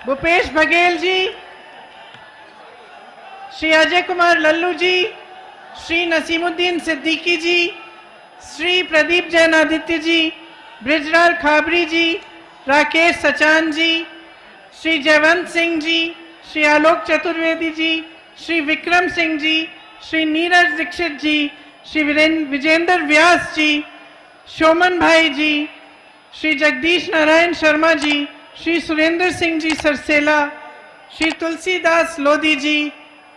भूपेश बघेल जी, श्री अजय कुमार लल्लू जी, श्री नसीमुद्दीन सिद्दीकी जी, श्री प्रदीप जैन आदित्य जी, ब्रिजलाल खाबरी जी, राकेश सचान जी, श्री जयवंत सिंह जी, श्री आलोक चतुर्वेदी जी, श्री विक्रम सिंह जी, श्री नीरज दीक्षित जी, श्री विजेंद्र व्यास जी, showman भाई जी, श्री जगदीश नारायण शर्मा जी, श्री सुरेंद्र सिंह जी सरसेला, श्री तुलसीदास लोधी जी,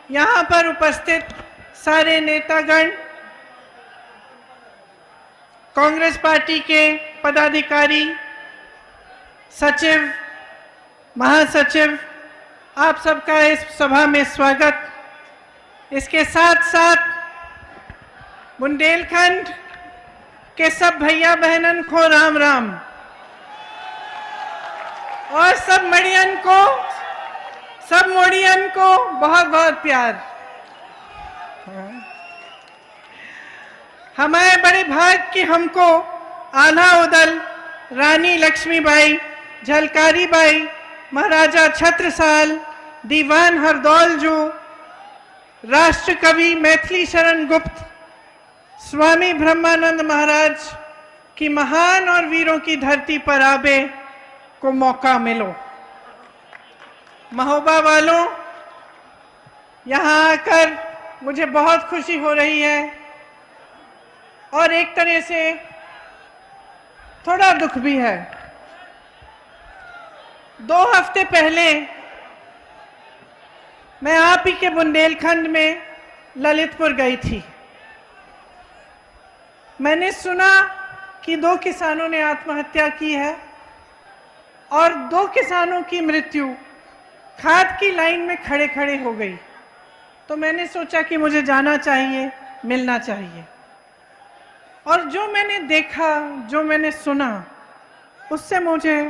यहाँ पर उपस्थित सारे नेतागण, कांग्रेस पार्टी के पदाधिकारी, सचिव, महासचिव, आप सबका इस सभा में स्वागत। इसके साथ साथ बुंदेलखंड के सब भैया बहनन को राम राम और सब मड़ियन को, सब मोड़ियन को बहुत बहुत प्यार। हमारे बड़े भाग कि हमको आल्हा उदल, रानी लक्ष्मीबाई, झलकारी बाई, महाराजा छत्रसाल, दीवान हरदौल जो, राष्ट्र कवि मैथिली शरण गुप्त, स्वामी ब्रह्मानंद महाराज की महान और वीरों की धरती पर आबे को मौका मिलो। महोबा वालों, यहाँ आकर मुझे बहुत खुशी हो रही है और एक तरह से थोड़ा दुख भी है। 2 हफ्ते पहले मैं आप ही के बुंदेलखंड में ललितपुर गई थी। मैंने सुना कि 2 किसानों ने आत्महत्या की है और 2 किसानों की मृत्यु खाद की लाइन में खड़े खड़े हो गई। तो मैंने सोचा कि मुझे जाना चाहिए, मिलना चाहिए। और जो मैंने देखा, जो मैंने सुना, उससे मुझे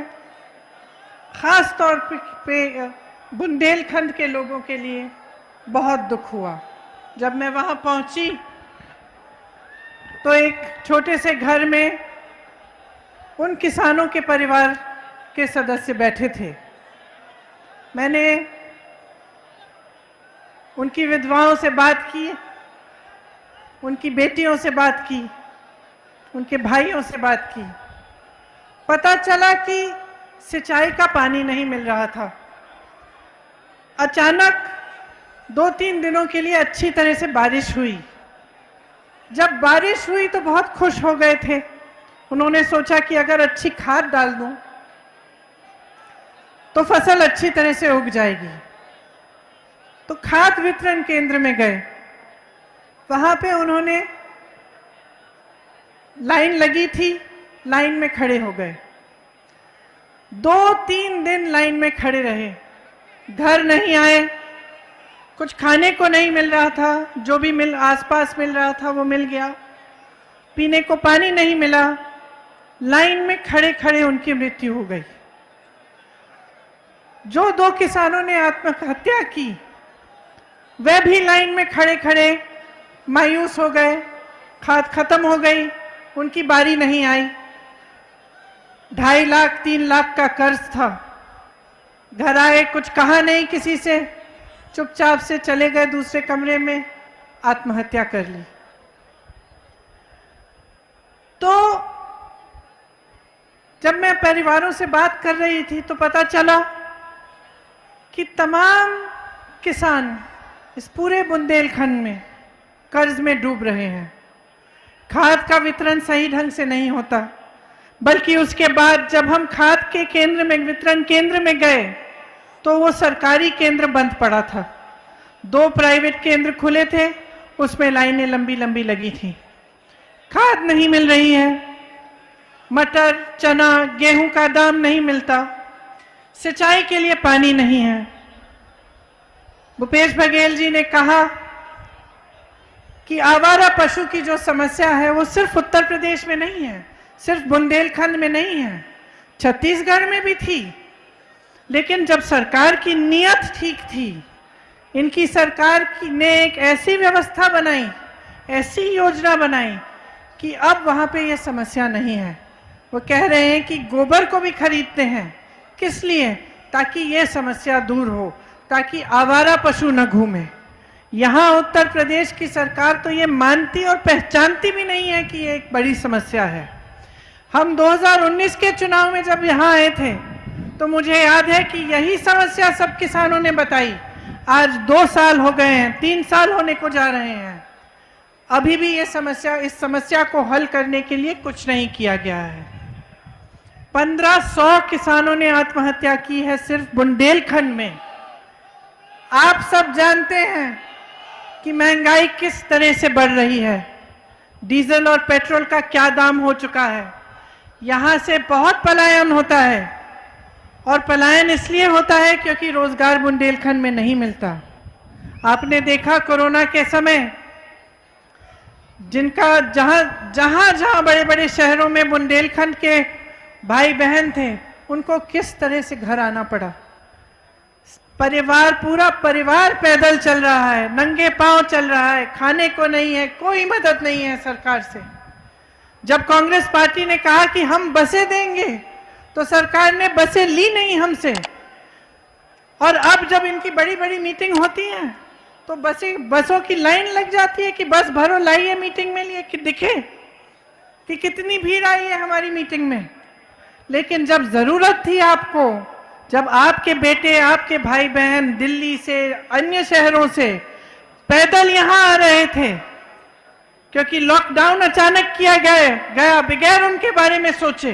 खास तौर पे बुंदेलखंड के लोगों के लिए बहुत दुख हुआ। जब मैं वहां पहुंची तो एक छोटे से घर में उन किसानों के परिवार के सदस्य बैठे थे। मैंने उनकी विधवाओं से बात की, उनकी बेटियों से बात की, उनके भाइयों से बात की। पता चला कि सिंचाई का पानी नहीं मिल रहा था। अचानक 2-3 दिनों के लिए अच्छी तरह से बारिश हुई। जब बारिश हुई तो बहुत खुश हो गए थे। उन्होंने सोचा कि अगर अच्छी खाद डाल दूं तो फसल अच्छी तरह से उग जाएगी। तो खाद वितरण केंद्र में गए। वहां पे उन्होंने, लाइन लगी थी, लाइन में खड़े हो गए। 2-3 दिन लाइन में खड़े रहे। घर नहीं आए, कुछ खाने को नहीं मिल रहा था, जो भी आसपास मिल रहा था वो मिल गया। पीने को पानी नहीं मिला। लाइन में खड़े खड़े उनकी मृत्यु हो गई। जो 2 किसानों ने आत्महत्या की, वे भी लाइन में खड़े खड़े मायूस हो गए। खाद खत्म हो गई, उनकी बारी नहीं आई। 2.5 लाख 3 लाख का कर्ज था। घर आए, कुछ कहा नहीं किसी से, चुपचाप से चले गए दूसरे कमरे में, आत्महत्या कर ली। तो जब मैं परिवारों से बात कर रही थी तो पता चला कि तमाम किसान इस पूरे बुंदेलखंड में कर्ज में डूब रहे हैं। खाद का वितरण सही ढंग से नहीं होता, बल्कि उसके बाद जब हम खाद के केंद्र में, वितरण केंद्र में गए तो वो सरकारी केंद्र बंद पड़ा था। 2 प्राइवेट केंद्र खुले थे, उसमें लाइनें लंबी लंबी लगी थी। खाद नहीं मिल रही है, मटर, चना, गेहूं का दाम नहीं मिलता, सिंचाई के लिए पानी नहीं है। भूपेश बघेल जी ने कहा कि आवारा पशु की जो समस्या है वो सिर्फ उत्तर प्रदेश में नहीं है, सिर्फ बुंदेलखंड में नहीं है, छत्तीसगढ़ में भी थी। लेकिन जब सरकार की नीयत ठीक थी, इनकी सरकार ने एक ऐसी व्यवस्था बनाई, ऐसी योजना बनाई कि अब वहां पे ये समस्या नहीं है। वो कह रहे हैं कि गोबर को भी खरीदते हैं, किस लिए? ताकि ये समस्या दूर हो, ताकि आवारा पशु न घूमे। यहाँ उत्तर प्रदेश की सरकार तो ये मानती और पहचानती भी नहीं है कि ये एक बड़ी समस्या है। हम 2019 के चुनाव में जब यहाँ आए थे तो मुझे याद है कि यही समस्या सब किसानों ने बताई। आज 2 साल हो गए हैं, 3 साल होने को जा रहे हैं, अभी भी इस समस्या को हल करने के लिए कुछ नहीं किया गया है। 1500 किसानों ने आत्महत्या की है सिर्फ बुंदेलखंड में। आप सब जानते हैं कि महंगाई किस तरह से बढ़ रही है, डीजल और पेट्रोल का क्या दाम हो चुका है। यहाँ से बहुत पलायन होता है और पलायन इसलिए होता है क्योंकि रोजगार बुंदेलखंड में नहीं मिलता। आपने देखा कोरोना के समय जिनका जहां बड़े बड़े शहरों में बुंदेलखंड के भाई बहन थे, उनको किस तरह से घर आना पड़ा। पूरा परिवार पैदल चल रहा है, नंगे पांव चल रहा है, खाने को नहीं है, कोई मदद नहीं है सरकार से। जब कांग्रेस पार्टी ने कहा कि हम बसें देंगे तो सरकार ने बसें ली नहीं हमसे, और अब जब इनकी बड़ी बड़ी मीटिंग होती है तो बसों की लाइन लग जाती है कि बस भरो, लाइए मीटिंग में लिए कि दिखे कि कितनी भीड़ आई है हमारी मीटिंग में। लेकिन जब जरूरत थी आपको, जब आपके बेटे, आपके भाई बहन दिल्ली से, अन्य शहरों से पैदल यहाँ आ रहे थे क्योंकि लॉकडाउन अचानक किया गया बगैर उनके बारे में सोचे,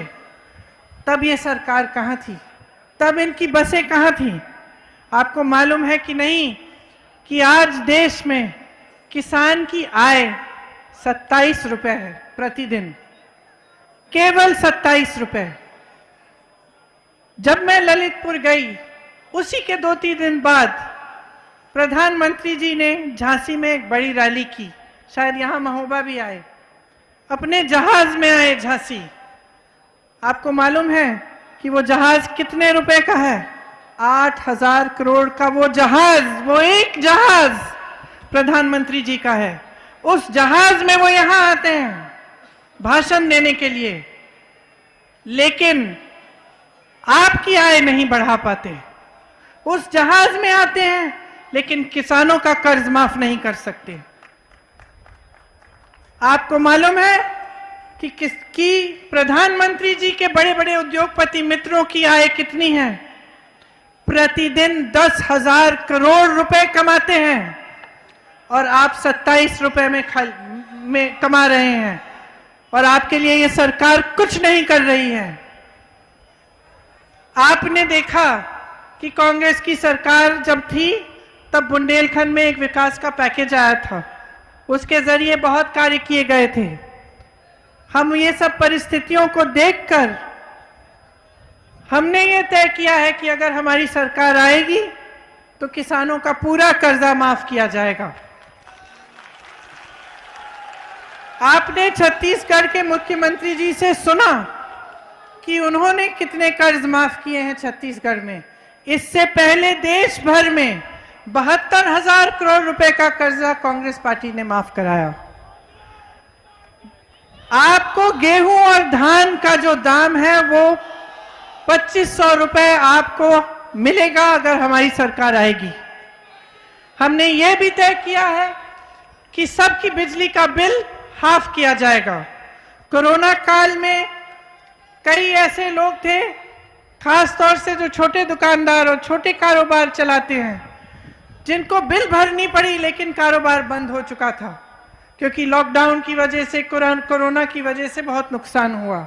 तब ये सरकार कहाँ थी, तब इनकी बसें कहाँ थी। आपको मालूम है कि नहीं कि आज देश में किसान की आय 27 रुपए है प्रतिदिन, केवल 27 रुपए। जब मैं ललितपुर गई, उसी के 2-3 दिन बाद प्रधानमंत्री जी ने झांसी में एक बड़ी रैली की, शायद यहाँ महोबा भी आए, अपने जहाज में आए झांसी। आपको मालूम है कि वो जहाज कितने रुपए का है? 8,000 करोड़ का वो जहाज, वो एक जहाज प्रधानमंत्री जी का है। उस जहाज में वो यहाँ आते हैं भाषण देने के लिए, लेकिन आपकी आय नहीं बढ़ा पाते। उस जहाज में आते हैं लेकिन किसानों का कर्ज माफ नहीं कर सकते। आपको मालूम है कि प्रधानमंत्री जी के बड़े बड़े उद्योगपति मित्रों की आय कितनी है? प्रतिदिन 10,000 करोड़ रुपए कमाते हैं और आप 27 रुपए में कमा रहे हैं, और आपके लिए ये सरकार कुछ नहीं कर रही है। आपने देखा कि कांग्रेस की सरकार जब थी तब बुंदेलखंड में एक विकास का पैकेज आया था, उसके जरिए बहुत कार्य किए गए थे। हम ये सब परिस्थितियों को देखकर हमने ये तय किया है कि अगर हमारी सरकार आएगी तो किसानों का पूरा कर्जा माफ किया जाएगा। आपने छत्तीसगढ़ के मुख्यमंत्री जी से सुना कि उन्होंने कितने कर्ज माफ किए हैं छत्तीसगढ़ में। इससे पहले देश भर में 72,000 करोड़ रुपए का कर्जा कांग्रेस पार्टी ने माफ कराया। आपको गेहूं और धान का जो दाम है वो 2,500 रुपए आपको मिलेगा अगर हमारी सरकार आएगी। हमने ये भी तय किया है कि सबकी बिजली का बिल हाफ किया जाएगा। कोरोना काल में कई ऐसे लोग थे, खास तौर से जो छोटे दुकानदार और छोटे कारोबार चलाते हैं, जिनको बिल भरनी पड़ी लेकिन कारोबार बंद हो चुका था क्योंकि लॉकडाउन की वजह से, कोरोना की वजह से बहुत नुकसान हुआ।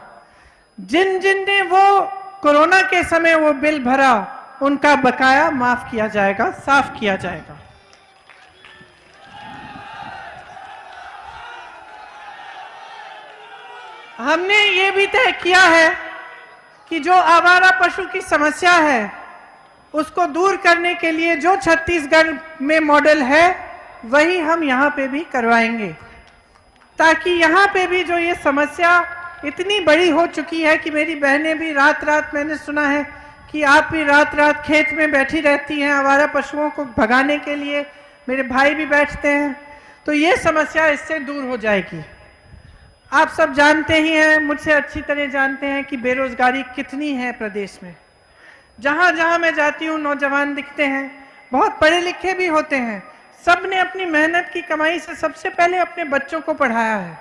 जिन ने वो कोरोना के समय वो बिल भरा, उनका बकाया माफ किया जाएगा, साफ किया जाएगा। हमने ये भी तय किया है कि जो आवारा पशु की समस्या है उसको दूर करने के लिए जो छत्तीसगढ़ में मॉडल है वही हम यहाँ पे भी करवाएंगे, ताकि यहाँ पे भी जो ये समस्या इतनी बड़ी हो चुकी है कि मेरी बहनें भी रात मैंने सुना है कि आप भी रात खेत में बैठी रहती हैं आवारा पशुओं को भगाने के लिए, मेरे भाई भी बैठते हैं, तो ये समस्या इससे दूर हो जाएगी। आप सब जानते ही हैं, मुझसे अच्छी तरह जानते हैं कि बेरोजगारी कितनी है प्रदेश में। जहां जहां मैं जाती हूं नौजवान दिखते हैं, बहुत पढ़े लिखे भी होते हैं। सब ने अपनी मेहनत की कमाई से सबसे पहले अपने बच्चों को पढ़ाया है।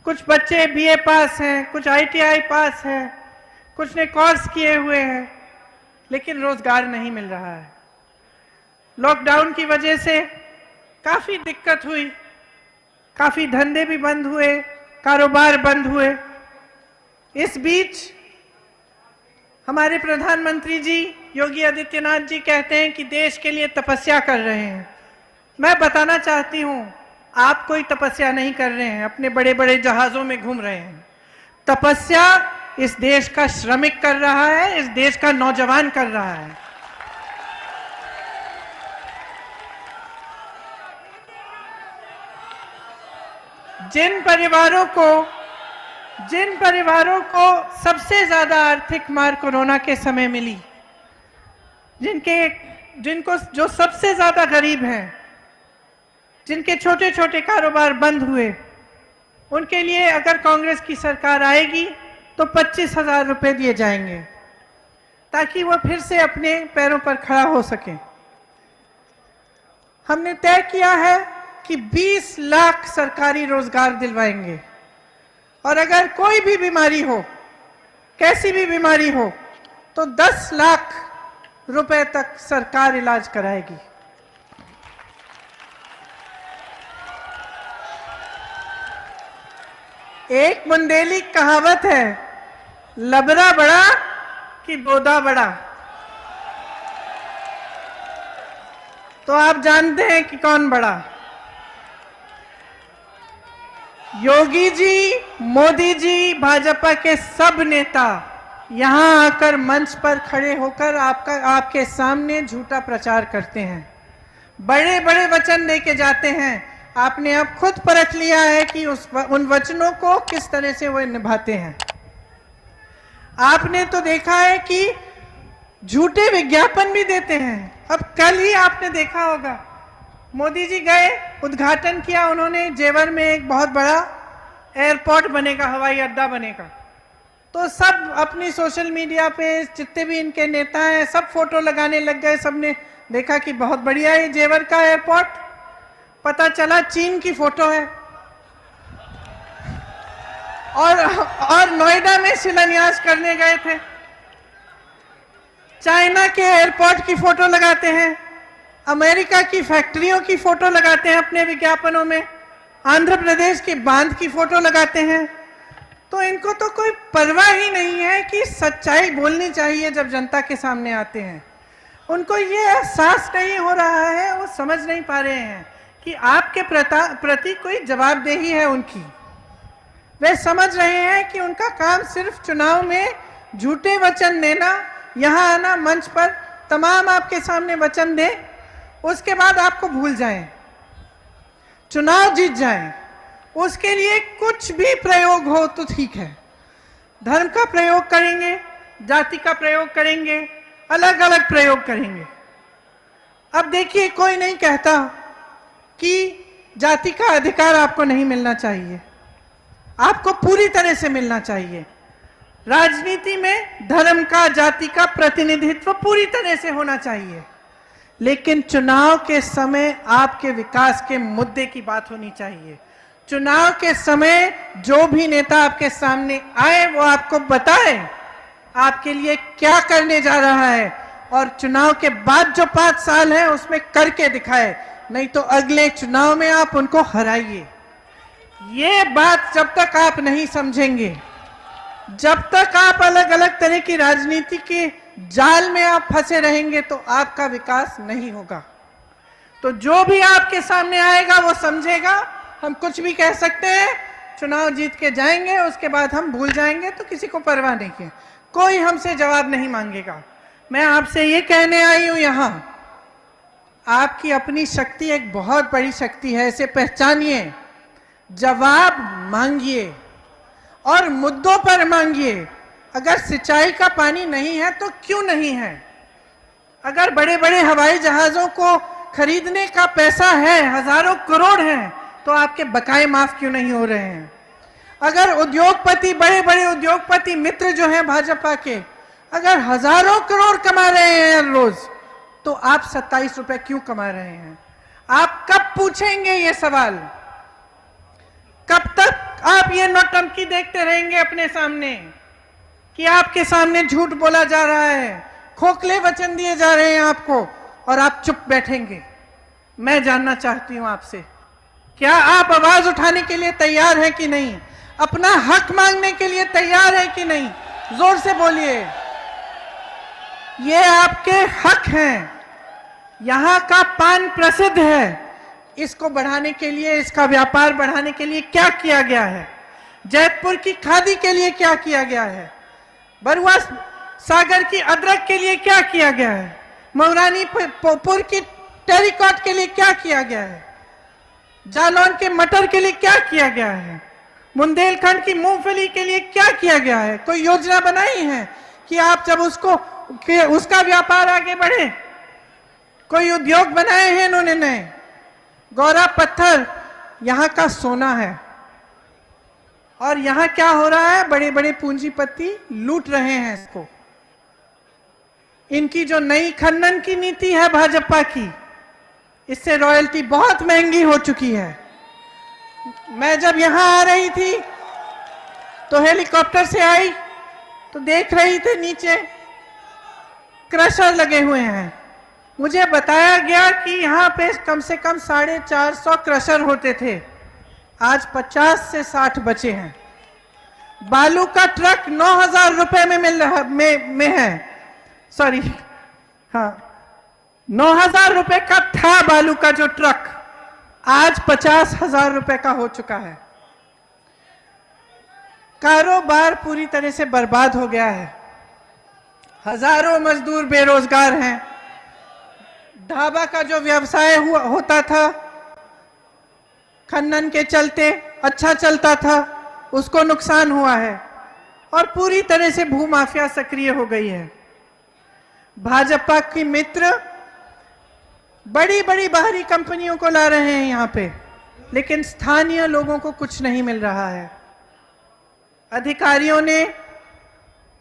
कुछ बच्चे बीए पास हैं, कुछ आईटीआई पास हैं, कुछ ने कोर्स किए हुए हैं, लेकिन रोजगार नहीं मिल रहा है। लॉकडाउन की वजह से काफी दिक्कत हुई, काफी धंधे भी बंद हुए, कारोबार बंद हुए। इस बीच हमारे प्रधानमंत्री जी योगी आदित्यनाथ जी कहते हैं कि देश के लिए तपस्या कर रहे हैं। मैं बताना चाहती हूं, आप कोई तपस्या नहीं कर रहे हैं, अपने बड़े बड़े जहाजों में घूम रहे हैं। तपस्या इस देश का श्रमिक कर रहा है, इस देश का नौजवान कर रहा है। जिन परिवारों को सबसे ज्यादा आर्थिक मार कोरोना के समय मिली, जिनको जो सबसे ज्यादा गरीब हैं, जिनके छोटे छोटे कारोबार बंद हुए, उनके लिए अगर कांग्रेस की सरकार आएगी तो 25,000 रुपए दिए जाएंगे ताकि वो फिर से अपने पैरों पर खड़ा हो सके। हमने तय किया है कि 20 लाख सरकारी रोजगार दिलवाएंगे, और अगर कोई भी बीमारी हो, कैसी भी बीमारी हो, तो 10 लाख रुपए तक सरकार इलाज कराएगी। एक बुंदेली कहावत है, लबरा बड़ा कि बोदा बड़ा। तो आप जानते हैं कि कौन बड़ा। योगी जी, मोदी जी, भाजपा के सब नेता यहां आकर मंच पर खड़े होकर आपके सामने झूठा प्रचार करते हैं, बड़े बड़े वचन देके जाते हैं। आपने अब खुद परख लिया है कि उन वचनों को किस तरह से वो निभाते हैं। आपने तो देखा है कि झूठे विज्ञापन भी देते हैं। अब कल ही आपने देखा होगा, मोदी जी गए, उद्घाटन किया उन्होंने, जेवर में एक बहुत बड़ा एयरपोर्ट बनेगा, हवाई अड्डा बनेगा। तो सब अपनी सोशल मीडिया पे जितने भी इनके नेता हैं सब फोटो लगाने लग गए। सबने देखा कि बहुत बढ़िया है जेवर का एयरपोर्ट। पता चला चीन की फोटो है, और नोएडा में शिलान्यास करने गए थे। चाइना के एयरपोर्ट की फोटो लगाते हैं, अमेरिका की फैक्ट्रियों की फोटो लगाते हैं अपने विज्ञापनों में, आंध्र प्रदेश के बांध की फोटो लगाते हैं। तो इनको तो कोई परवाह ही नहीं है कि सच्चाई बोलनी चाहिए जब जनता के सामने आते हैं। उनको ये एहसास नहीं हो रहा है, वो समझ नहीं पा रहे हैं कि आपके प्रति कोई जवाबदेही है उनकी। वे समझ रहे हैं कि उनका काम सिर्फ चुनाव में झूठे वचन देना, यहाँ आना, मंच पर तमाम आपके सामने वचन दें, उसके बाद आपको भूल जाएं, चुनाव जीत जाएं। उसके लिए कुछ भी प्रयोग हो तो ठीक है, धर्म का प्रयोग करेंगे, जाति का प्रयोग करेंगे, अलग अलग प्रयोग करेंगे। अब देखिए, कोई नहीं कहता कि जाति का अधिकार आपको नहीं मिलना चाहिए, आपको पूरी तरह से मिलना चाहिए। राजनीति में धर्म का, जाति का प्रतिनिधित्व पूरी तरह से होना चाहिए, लेकिन चुनाव के समय आपके विकास के मुद्दे की बात होनी चाहिए। चुनाव के समय जो भी नेता आपके सामने आए वो आपको बताए आपके लिए क्या करने जा रहा है, और चुनाव के बाद जो 5 साल है उसमें करके दिखाए, नहीं तो अगले चुनाव में आप उनको हराइए। ये बात जब तक आप नहीं समझेंगे, जब तक आप अलग अलग तरह की राजनीति के जाल में आप फंसे रहेंगे, तो आपका विकास नहीं होगा। तो जो भी आपके सामने आएगा वो समझेगा हम कुछ भी कह सकते हैं, चुनाव जीत के जाएंगे, उसके बाद हम भूल जाएंगे, तो किसी को परवाह नहीं है, कोई हमसे जवाब नहीं मांगेगा। मैं आपसे ये कहने आई हूं, यहां आपकी अपनी शक्ति एक बहुत बड़ी शक्ति है, इसे पहचानिए, जवाब मांगिए और मुद्दों पर मांगिए। अगर सिंचाई का पानी नहीं है तो क्यों नहीं है? अगर बड़े बड़े हवाई जहाजों को खरीदने का पैसा है, हजारों करोड़ हैं, तो आपके बकाए माफ क्यों नहीं हो रहे हैं? अगर उद्योगपति, बड़े बड़े उद्योगपति मित्र जो हैं भाजपा के, अगर हजारों करोड़ कमा रहे हैं हर रोज, तो आप 27 रुपए क्यों कमा रहे हैं? आप कब पूछेंगे ये सवाल? कब तक आप ये नौटंकी देखते रहेंगे अपने सामने कि आपके सामने झूठ बोला जा रहा है, खोखले वचन दिए जा रहे हैं आपको, और आप चुप बैठेंगे? मैं जानना चाहती हूं आपसे, क्या आप आवाज उठाने के लिए तैयार हैं कि नहीं? अपना हक मांगने के लिए तैयार है कि नहीं? जोर से बोलिए। ये आपके हक हैं। यहां का पान प्रसिद्ध है, इसको बढ़ाने के लिए, इसका व्यापार बढ़ाने के लिए क्या किया गया है? जैतपुर की खादी के लिए क्या किया गया है? बरुआ सागर की अदरक के लिए क्या किया गया है? मऊरानीपुर की टेरिकॉट के लिए क्या किया गया है? जालौन के मटर के लिए क्या किया गया है? बुंदेलखंड की मूंगफली के लिए क्या किया गया है? कोई योजना बनाई है कि आप जब उसका व्यापार आगे बढ़े? कोई उद्योग बनाए हैं इन्होंने नए? गौरा पत्थर यहां का सोना है, और यहां क्या हो रहा है? बड़े बड़े पूंजीपति लूट रहे हैं इसको। इनकी जो नई खनन की नीति है भाजपा की, इससे रॉयल्टी बहुत महंगी हो चुकी है। मैं जब यहां आ रही थी तो हेलीकॉप्टर से आई तो देख रही थी नीचे क्रशर लगे हुए हैं। मुझे बताया गया कि यहां पे कम से कम 450 क्रशर होते थे, आज 50 से 60 बचे हैं। बालू का ट्रक 9,000 रुपए में मिल रहा में है, सॉरी, हाँ, 9,000 रुपए का था बालू का जो ट्रक, आज 50,000 रुपए का हो चुका है। कारोबार पूरी तरह से बर्बाद हो गया है। हजारों मजदूर बेरोजगार हैं। ढाबा का जो व्यवसाय होता था, खनन के चलते अच्छा चलता था, उसको नुकसान हुआ है, और पूरी तरह से भूमाफिया सक्रिय हो गई है। भाजपा की मित्र बड़ी बड़ी बाहरी कंपनियों को ला रहे हैं यहां पे, लेकिन स्थानीय लोगों को कुछ नहीं मिल रहा है। अधिकारियों ने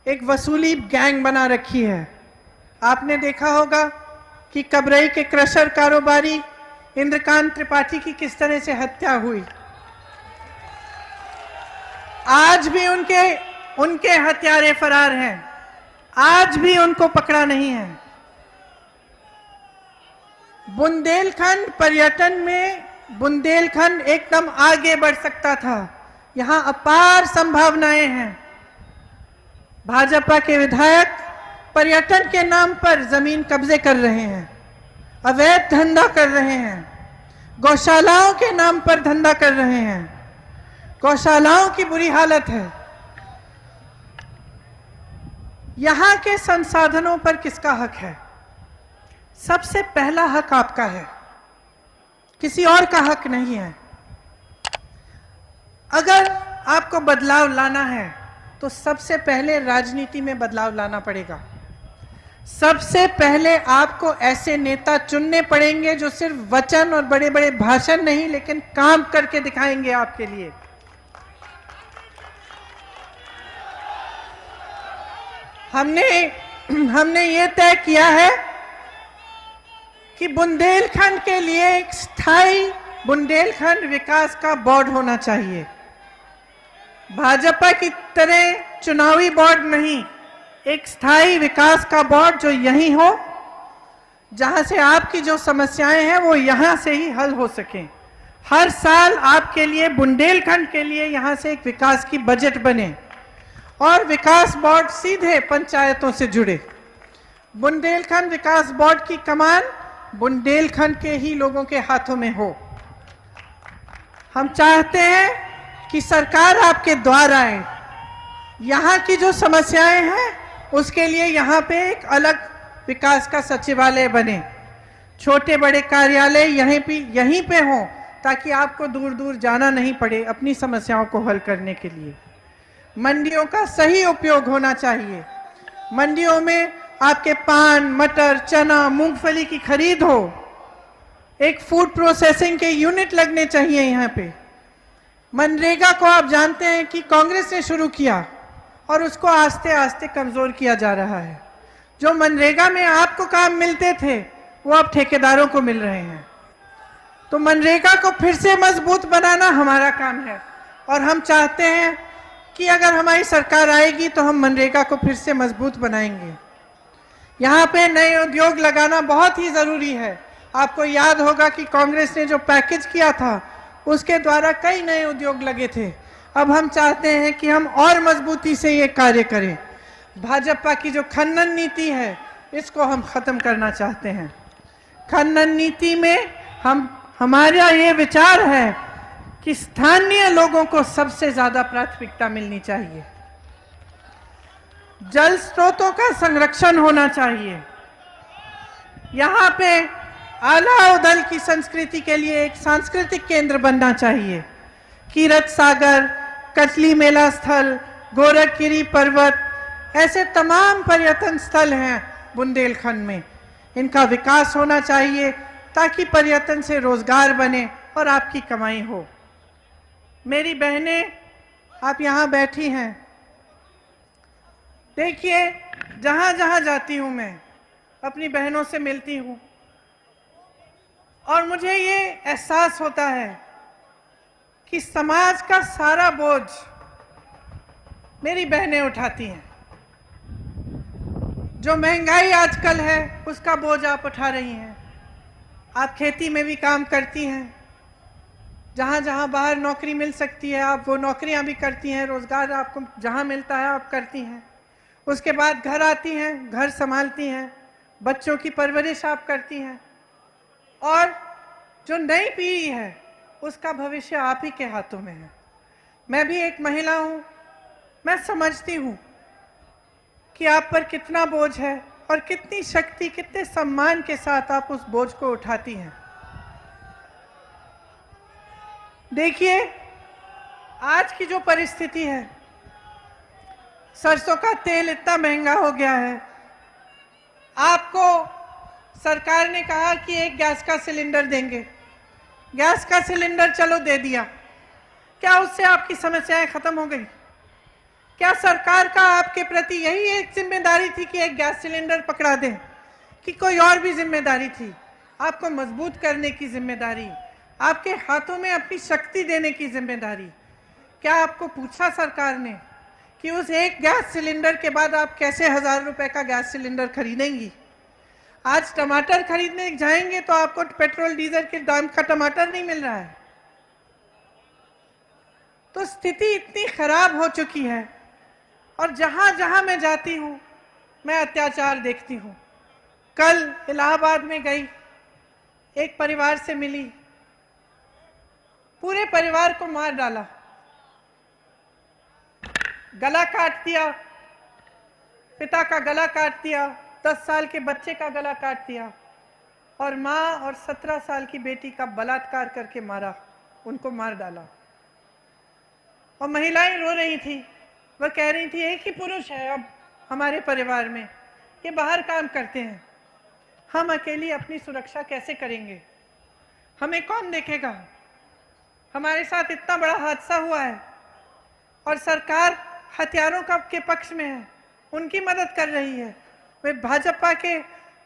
एक वसूली गैंग बना रखी है। आपने देखा होगा कि कबरई के क्रशर कारोबारी इंद्रकांत त्रिपाठी की किस तरह से हत्या हुई। आज भी उनके हत्यारे फरार हैं, आज भी उनको पकड़ा नहीं है। बुंदेलखंड पर्यटन में बुंदेलखंड एकदम आगे बढ़ सकता था। यहां अपार संभावनाएं हैं। भाजपा के विधायक पर्यटन के नाम पर जमीन कब्जे कर रहे हैं, अवैध धंधा कर रहे हैं, गौशालाओं के नाम पर धंधा कर रहे हैं। गौशालाओं की बुरी हालत है। यहां के संसाधनों पर किसका हक है? सबसे पहला हक आपका है, किसी और का हक नहीं है। अगर आपको बदलाव लाना है तो सबसे पहले राजनीति में बदलाव लाना पड़ेगा। सबसे पहले आपको ऐसे नेता चुनने पड़ेंगे जो सिर्फ वचन और बड़े बड़े भाषण नहीं, लेकिन काम करके दिखाएंगे आपके लिए। हमने ये तय किया है कि बुंदेलखंड के लिए एक स्थायी बुंदेलखंड विकास का बोर्ड होना चाहिए। भाजपा की तरह चुनावी बोर्ड नहीं, एक स्थायी विकास का बोर्ड जो यही हो, जहां से आपकी जो समस्याएं हैं वो यहां से ही हल हो सकें। हर साल आपके लिए, बुंदेलखंड के लिए यहां से एक विकास की बजट बने, और विकास बोर्ड सीधे पंचायतों से जुड़े। बुंदेलखंड विकास बोर्ड की कमान बुंदेलखंड के ही लोगों के हाथों में हो। हम चाहते हैं कि सरकार आपके द्वार आए। यहाँ की जो समस्याएं हैं उसके लिए यहाँ पे एक अलग विकास का सचिवालय बने, छोटे बड़े कार्यालय यहीं पे हों, ताकि आपको दूर दूर जाना नहीं पड़े अपनी समस्याओं को हल करने के लिए। मंडियों का सही उपयोग होना चाहिए। मंडियों में आपके पान, मटर, चना, मूंगफली की खरीद हो। एक फूड प्रोसेसिंग के यूनिट लगने चाहिए यहाँ पे। मनरेगा को आप जानते हैं कि कांग्रेस ने शुरू किया, और उसको आस्ते आस्ते कमजोर किया जा रहा है। जो मनरेगा में आपको काम मिलते थे वो अब ठेकेदारों को मिल रहे हैं। तो मनरेगा को फिर से मजबूत बनाना हमारा काम है और हम चाहते हैं कि अगर हमारी सरकार आएगी तो हम मनरेगा को फिर से मजबूत बनाएंगे। यहाँ पे नए उद्योग लगाना बहुत ही जरूरी है। आपको याद होगा कि कांग्रेस ने जो पैकेज किया था उसके द्वारा कई नए उद्योग लगे थे। अब हम चाहते हैं कि हम और मजबूती से ये कार्य करें। भाजपा की जो खनन नीति है इसको हम खत्म करना चाहते हैं। खनन नीति में हमारा ये विचार है कि स्थानीय लोगों को सबसे ज्यादा प्राथमिकता मिलनी चाहिए। जल स्रोतों का संरक्षण होना चाहिए। यहाँ पे आला उदल की संस्कृति के लिए एक सांस्कृतिक केंद्र बनना चाहिए। कीरत सागर, कटली मेला स्थल, गोरखगिरी पर्वत, ऐसे तमाम पर्यटन स्थल हैं बुंदेलखंड में। इनका विकास होना चाहिए ताकि पर्यटन से रोजगार बने और आपकी कमाई हो। मेरी बहनें आप यहाँ बैठी हैं, देखिए जहाँ जहाँ जाती हूँ मैं अपनी बहनों से मिलती हूँ और मुझे ये एहसास होता है कि समाज का सारा बोझ मेरी बहनें उठाती हैं। जो महंगाई आजकल है उसका बोझ आप उठा रही हैं। आप खेती में भी काम करती हैं, जहाँ जहाँ बाहर नौकरी मिल सकती है आप वो नौकरियाँ भी करती हैं, रोजगार आपको जहाँ मिलता है आप करती हैं। उसके बाद घर आती हैं, घर संभालती हैं, बच्चों की परवरिश आप करती हैं और जो नई पीढ़ी है उसका भविष्य आप ही के हाथों में है। मैं भी एक महिला हूँ, मैं समझती हूँ कि आप पर कितना बोझ है और कितनी शक्ति, कितने सम्मान के साथ आप उस बोझ को उठाती हैं। देखिए आज की जो परिस्थिति है, सरसों का तेल इतना महंगा हो गया है। आपको सरकार ने कहा कि एक गैस का सिलेंडर देंगे, गैस का सिलेंडर चलो दे दिया। क्या उससे आपकी समस्याएं खत्म हो गई? क्या सरकार का आपके प्रति यही एक जिम्मेदारी थी कि एक गैस सिलेंडर पकड़ा दें, कि कोई और भी जिम्मेदारी थी? आपको मजबूत करने की जिम्मेदारी, आपके हाथों में अपनी शक्ति देने की जिम्मेदारी। क्या आपको पूछा सरकार ने कि उस एक गैस सिलेंडर के बाद आप कैसे 1000 रुपए का गैस सिलेंडर खरीदेंगी? आज टमाटर खरीदने जाएंगे तो आपको पेट्रोल डीजल के दाम का टमाटर नहीं मिल रहा है। तो स्थिति इतनी खराब हो चुकी है और जहां जहां मैं जाती हूं मैं अत्याचार देखती हूं। कल इलाहाबाद में गई, एक परिवार से मिली, पूरे परिवार को मार डाला, गला काट दिया, पिता का गला काट दिया, 10 साल के बच्चे का गला काट दिया और माँ और 17 साल की बेटी का बलात्कार करके मारा, उनको मार डाला। और महिलाएं रो रही थी, वह कह रही थी एक ही पुरुष है अब हमारे परिवार में, ये बाहर काम करते हैं, हम अकेली अपनी सुरक्षा कैसे करेंगे? हमें कौन देखेगा? हमारे साथ इतना बड़ा हादसा हुआ है और सरकार हथियारों का के पक्ष में है, उनकी मदद कर रही है। वे भाजपा के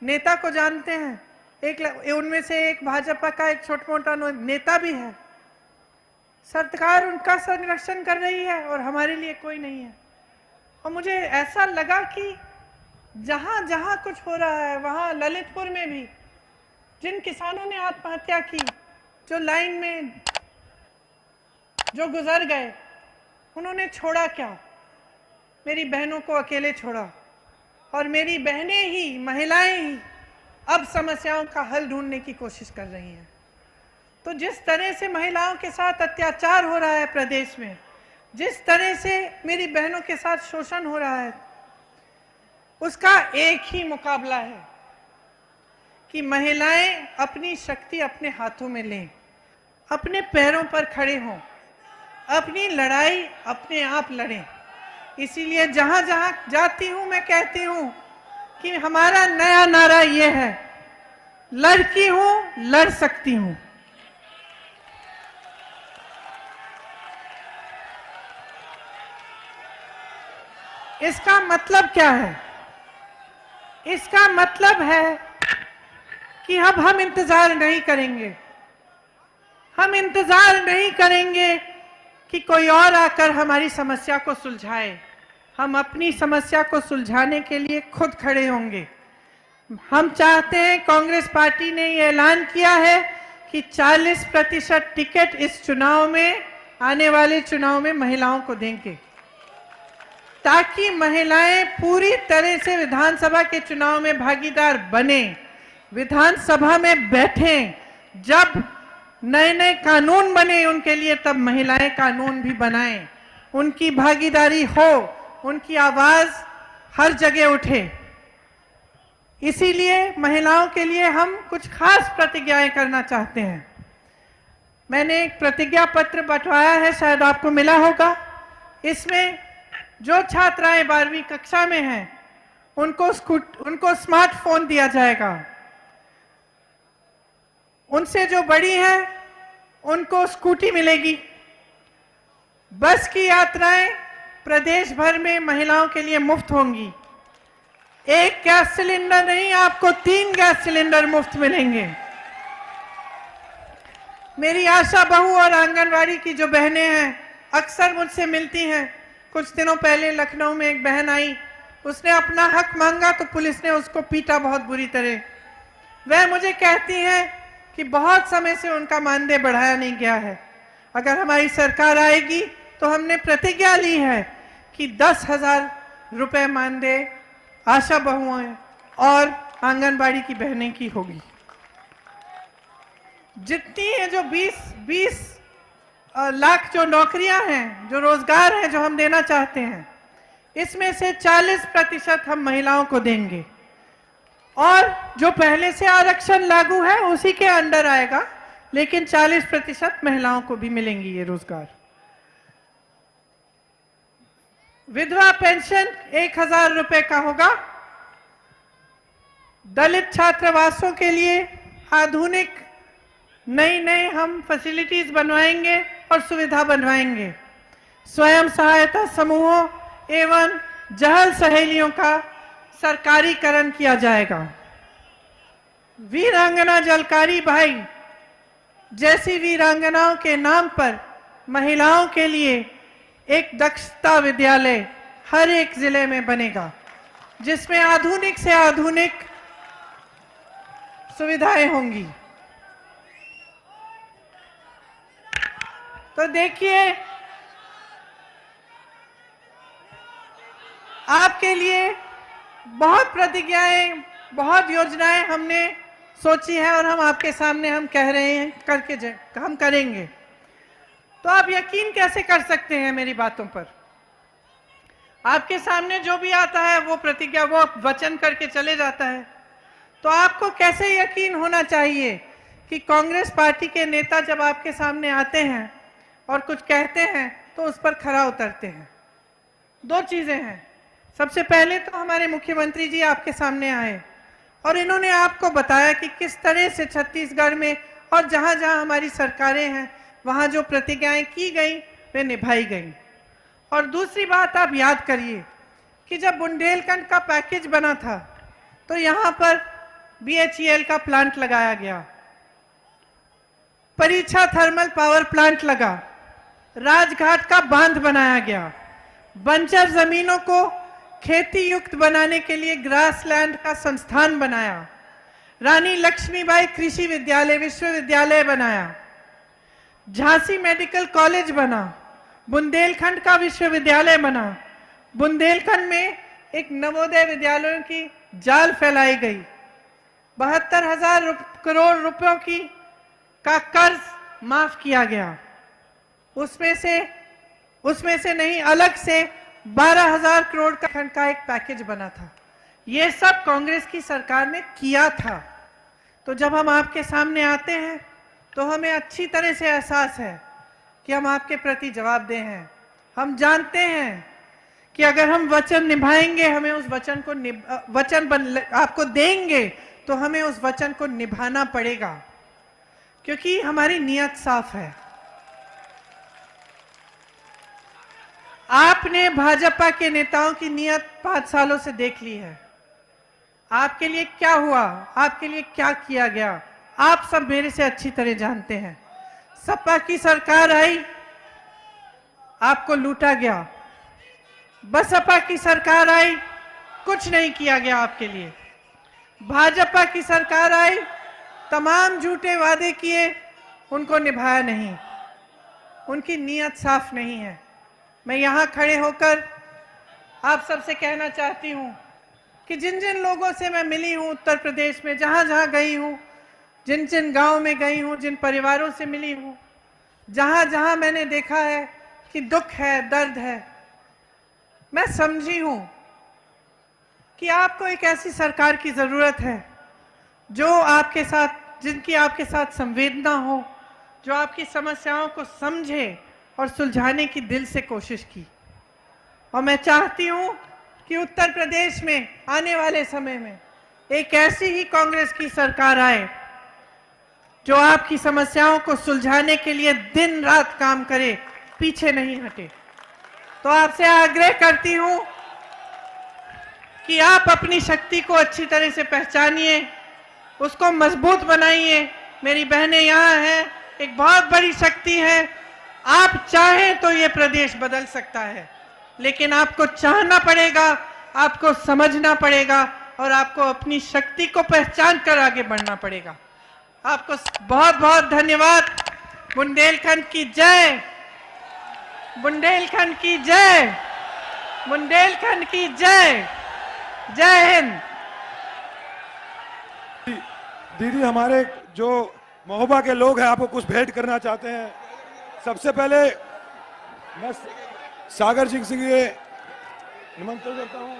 नेता को जानते हैं, उनमें से एक भाजपा का एक छोटा मोटा नेता भी है। सरकार उनका संरक्षण कर रही है और हमारे लिए कोई नहीं है। और मुझे ऐसा लगा कि जहां जहां कुछ हो रहा है वहां ललितपुर में भी जिन किसानों ने आत्महत्या की, जो लाइन में जो गुजर गए, उन्होंने छोड़ा क्या? मेरी बहनों को अकेले छोड़ा और मेरी बहनें ही, महिलाएं ही अब समस्याओं का हल ढूंढने की कोशिश कर रही हैं। तो जिस तरह से महिलाओं के साथ अत्याचार हो रहा है प्रदेश में, जिस तरह से मेरी बहनों के साथ शोषण हो रहा है, उसका एक ही मुकाबला है कि महिलाएं अपनी शक्ति अपने हाथों में लें, अपने पैरों पर खड़े हों, अपनी लड़ाई अपने आप लड़ें। इसीलिए जहां जहां जाती हूं मैं कहती हूं कि हमारा नया नारा ये है, लड़की हूं, लड़ सकती हूं। इसका मतलब क्या है? इसका मतलब है कि अब हम इंतजार नहीं करेंगे। हम इंतजार नहीं करेंगे कि कोई और आकर हमारी समस्या को सुलझाए। हम अपनी समस्या को सुलझाने के लिए खुद खड़े होंगे। हम चाहते हैं, कांग्रेस पार्टी ने ये ऐलान किया है कि 40% टिकट इस चुनाव में, आने वाले चुनाव में महिलाओं को देंगे, ताकि महिलाएं पूरी तरह से विधानसभा के चुनाव में भागीदार बने, विधानसभा में बैठें। जब नए नए कानून बने उनके लिए, तब महिलाएं कानून भी बनाएं, उनकी भागीदारी हो, उनकी आवाज हर जगह उठे। इसीलिए महिलाओं के लिए हम कुछ खास प्रतिज्ञाएं करना चाहते हैं। मैंने एक प्रतिज्ञा पत्र बंटवाया है, शायद आपको मिला होगा। इसमें जो छात्राएं 12वीं कक्षा में हैं उनको स्मार्टफोन दिया जाएगा। उनसे जो बड़ी हैं उनको स्कूटी मिलेगी। बस की यात्राएं प्रदेश भर में महिलाओं के लिए मुफ्त होंगी। एक गैस सिलेंडर नहीं, आपको 3 गैस सिलेंडर मुफ्त मिलेंगे। मेरी आशा बहू और आंगनवाड़ी की जो बहनें हैं अक्सर मुझसे मिलती हैं। कुछ दिनों पहले लखनऊ में एक बहन आई, उसने अपना हक मांगा तो पुलिस ने उसको पीटा बहुत बुरी तरह। वह मुझे कहती हैं कि बहुत समय से उनका मानदेय बढ़ाया नहीं गया है। अगर हमारी सरकार आएगी तो हमने प्रतिज्ञा ली है कि 10,000 रुपए मानदेय आशा बहुओं और आंगनबाड़ी की बहनें की होगी। जितनी है जो 20 लाख जो नौकरियां हैं, जो रोजगार हैं, जो हम देना चाहते हैं, इसमें से 40% हम महिलाओं को देंगे। और जो पहले से आरक्षण लागू है उसी के अंडर आएगा, लेकिन 40% महिलाओं को भी मिलेंगी ये रोजगार। विधवा पेंशन 1,000 रुपए का होगा। दलित छात्रावासों के लिए आधुनिक नई हम फैसिलिटीज बनवाएंगे और सुविधा बनवाएंगे। स्वयं सहायता समूहों एवं जहल सहेलियों का सरकारीकरण किया जाएगा। वीरांगना जलकारी भाई जैसी वीरांगनाओं के नाम पर महिलाओं के लिए एक दक्षता विद्यालय हर एक जिले में बनेगा, जिसमें आधुनिक से आधुनिक सुविधाएं होंगी। तो देखिए, आपके लिए बहुत प्रतिज्ञाएं, बहुत योजनाएं हमने सोची है और हम आपके सामने हम कह रहे हैं हम करेंगे। तो आप यकीन कैसे कर सकते हैं मेरी बातों पर? आपके सामने जो भी आता है वो प्रतिज्ञा, वो वचन करके चले जाता है। तो आपको कैसे यकीन होना चाहिए कि कांग्रेस पार्टी के नेता जब आपके सामने आते हैं और कुछ कहते हैं तो उस पर खरा उतरते हैं। 2 चीजें हैं। सबसे पहले तो हमारे मुख्यमंत्री जी आपके सामने आए और इन्होंने आपको बताया कि किस तरह से छत्तीसगढ़ में और जहां जहां हमारी सरकारें हैं वहां जो प्रतिज्ञाएं की गई वे निभाई गई। और दूसरी बात आप याद करिए कि जब बुंदेलखंड का पैकेज बना था तो यहां पर BHEL का प्लांट लगाया गया, परीक्षा थर्मल पावर प्लांट लगा, राजघाट का बांध बनाया गया, बंजर जमीनों को खेती युक्त बनाने के लिए ग्रासलैंड का संस्थान बनाया, रानी लक्ष्मीबाई कृषि विद्यालय विश्वविद्यालय बनाया, झांसी मेडिकल कॉलेज बना, बुंदेलखंड का विश्वविद्यालय बना, बुंदेलखंड में एक नवोदय विद्यालयों की जाल फैलाई गई, 72,000 करोड़ रुपयों का कर्ज माफ किया गया। उसमें से नहीं, अलग से 12,000 करोड़ का एक पैकेज बना था। ये सब कांग्रेस की सरकार ने किया था। तो जब हम आपके सामने आते हैं तो हमें अच्छी तरह से एहसास है कि हम आपके प्रति जवाबदेह हैं। हम जानते हैं कि अगर हम वचन निभाएंगे, हमें उस वचन को आपको देंगे तो हमें उस वचन को निभाना पड़ेगा, क्योंकि हमारी नीयत साफ है। आपने भाजपा के नेताओं की नीयत 5 सालों से देख ली है। आपके लिए क्या हुआ, आपके लिए क्या किया गया, आप सब मेरे से अच्छी तरह जानते हैं। सपा की सरकार आई, आपको लूटा गया। बसपा की सरकार आई, कुछ नहीं किया गया आपके लिए। भाजपा की सरकार आई, तमाम झूठे वादे किए, उनको निभाया नहीं। उनकी नीयत साफ नहीं है। मैं यहां खड़े होकर आप सबसे कहना चाहती हूं कि जिन जिन लोगों से मैं मिली हूं उत्तर प्रदेश में, जहां जहां गई हूं, जिन जिन गांव में गई हूं, जिन परिवारों से मिली हूं, जहां जहां मैंने देखा है कि दुख है, दर्द है, मैं समझी हूं कि आपको एक ऐसी सरकार की जरूरत है जो आपके साथ, जिनकी आपके साथ संवेदना हो, जो आपकी समस्याओं को समझे और सुलझाने की दिल से कोशिश की। और मैं चाहती हूं कि उत्तर प्रदेश में आने वाले समय में एक ऐसी ही कांग्रेस की सरकार आए जो आपकी समस्याओं को सुलझाने के लिए दिन रात काम करे, पीछे नहीं हटे। तो आपसे आग्रह करती हूं कि आप अपनी शक्ति को अच्छी तरह से पहचानिए, उसको मजबूत बनाइए। मेरी बहनें यहाँ हैं, एक बहुत बड़ी शक्ति है। आप चाहें तो ये प्रदेश बदल सकता है, लेकिन आपको चाहना पड़ेगा, आपको समझना पड़ेगा और आपको अपनी शक्ति को पहचान कर आगे बढ़ना पड़ेगा। आपको बहुत बहुत धन्यवाद। बुंदेलखंड की जय, बुंदेलखंड की जय, बुंदेलखंड की जय। जय हिंद। दीदी, हमारे जो महोबा के लोग हैं आपको कुछ भेंट करना चाहते हैं। सबसे पहले मैं सागर सिंह ये निमंत्रण करता हूं।